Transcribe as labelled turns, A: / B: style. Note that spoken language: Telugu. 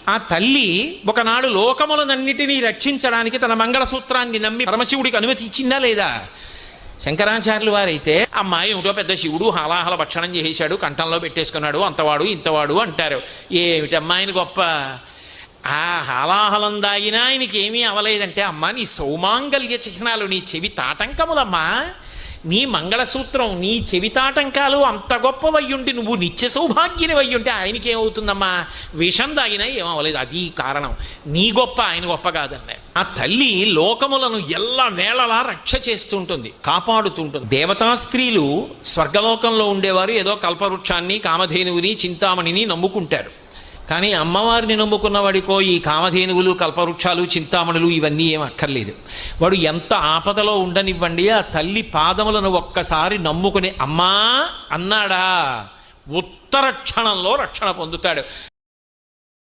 A: ఆ తల్లి ఒకనాడు లోకములనన్నిటినీ రక్షించడానికి తన మంగళసూత్రాన్ని నమ్మి పరమశివుడికి అనుమతి ఇచ్చిందా లేదా? శంకరాచార్యులు వారైతే అమ్మాయి ఏమిటో పెద్ద శివుడు హాలాహల భక్షణం చేసేశాడు, కంఠంలో పెట్టేసుకున్నాడు, అంతవాడు ఇంతవాడు అంటారు. ఏమిటి అమ్మాయిని గొప్ప? ఆ హాలాహలం దాగినా ఆయనకి ఏమీ అవలేదంటే, అమ్మ నీ సౌమాంగల్య చిహ్నాలు, నీ చెవి తాటంకములమ్మా, నీ మంగళసూత్రం, నీ చెవి తాటంకాలు అంత గొప్పవయ్యుండి నువ్వు నిత్య సౌభాగ్యని వయ్యుంటే ఆయనకి ఏమవుతుందమ్మా? విషం దాగినా ఏమవలేదు. అది కారణం. నీ గొప్ప, ఆయన గొప్ప కాదన్నారు. ఆ తల్లి లోకములను ఎల్ల వేళలా రక్ష చేస్తుంటుంది, కాపాడుతుంటుంది. దేవతా స్త్రీలు స్వర్గలోకంలో ఉండేవారు ఏదో కల్పవృక్షాన్ని, కామధేనువుని, చింతామణిని నమ్ముకుంటారు. కానీ అమ్మవారిని నమ్ముకున్న వాడికో ఈ కామధేనువులు, కల్పవృక్షాలు, చింతామణులు ఇవన్నీ ఏం అక్కర్లేదు. వాడు ఎంత ఆపదలో ఉండనివ్వండి, ఆ తల్లి పాదములను ఒక్కసారి నమ్ముకుని అమ్మా అన్నాడా, ఉత్తర క్షణంలో రక్షణ పొందుతాడు.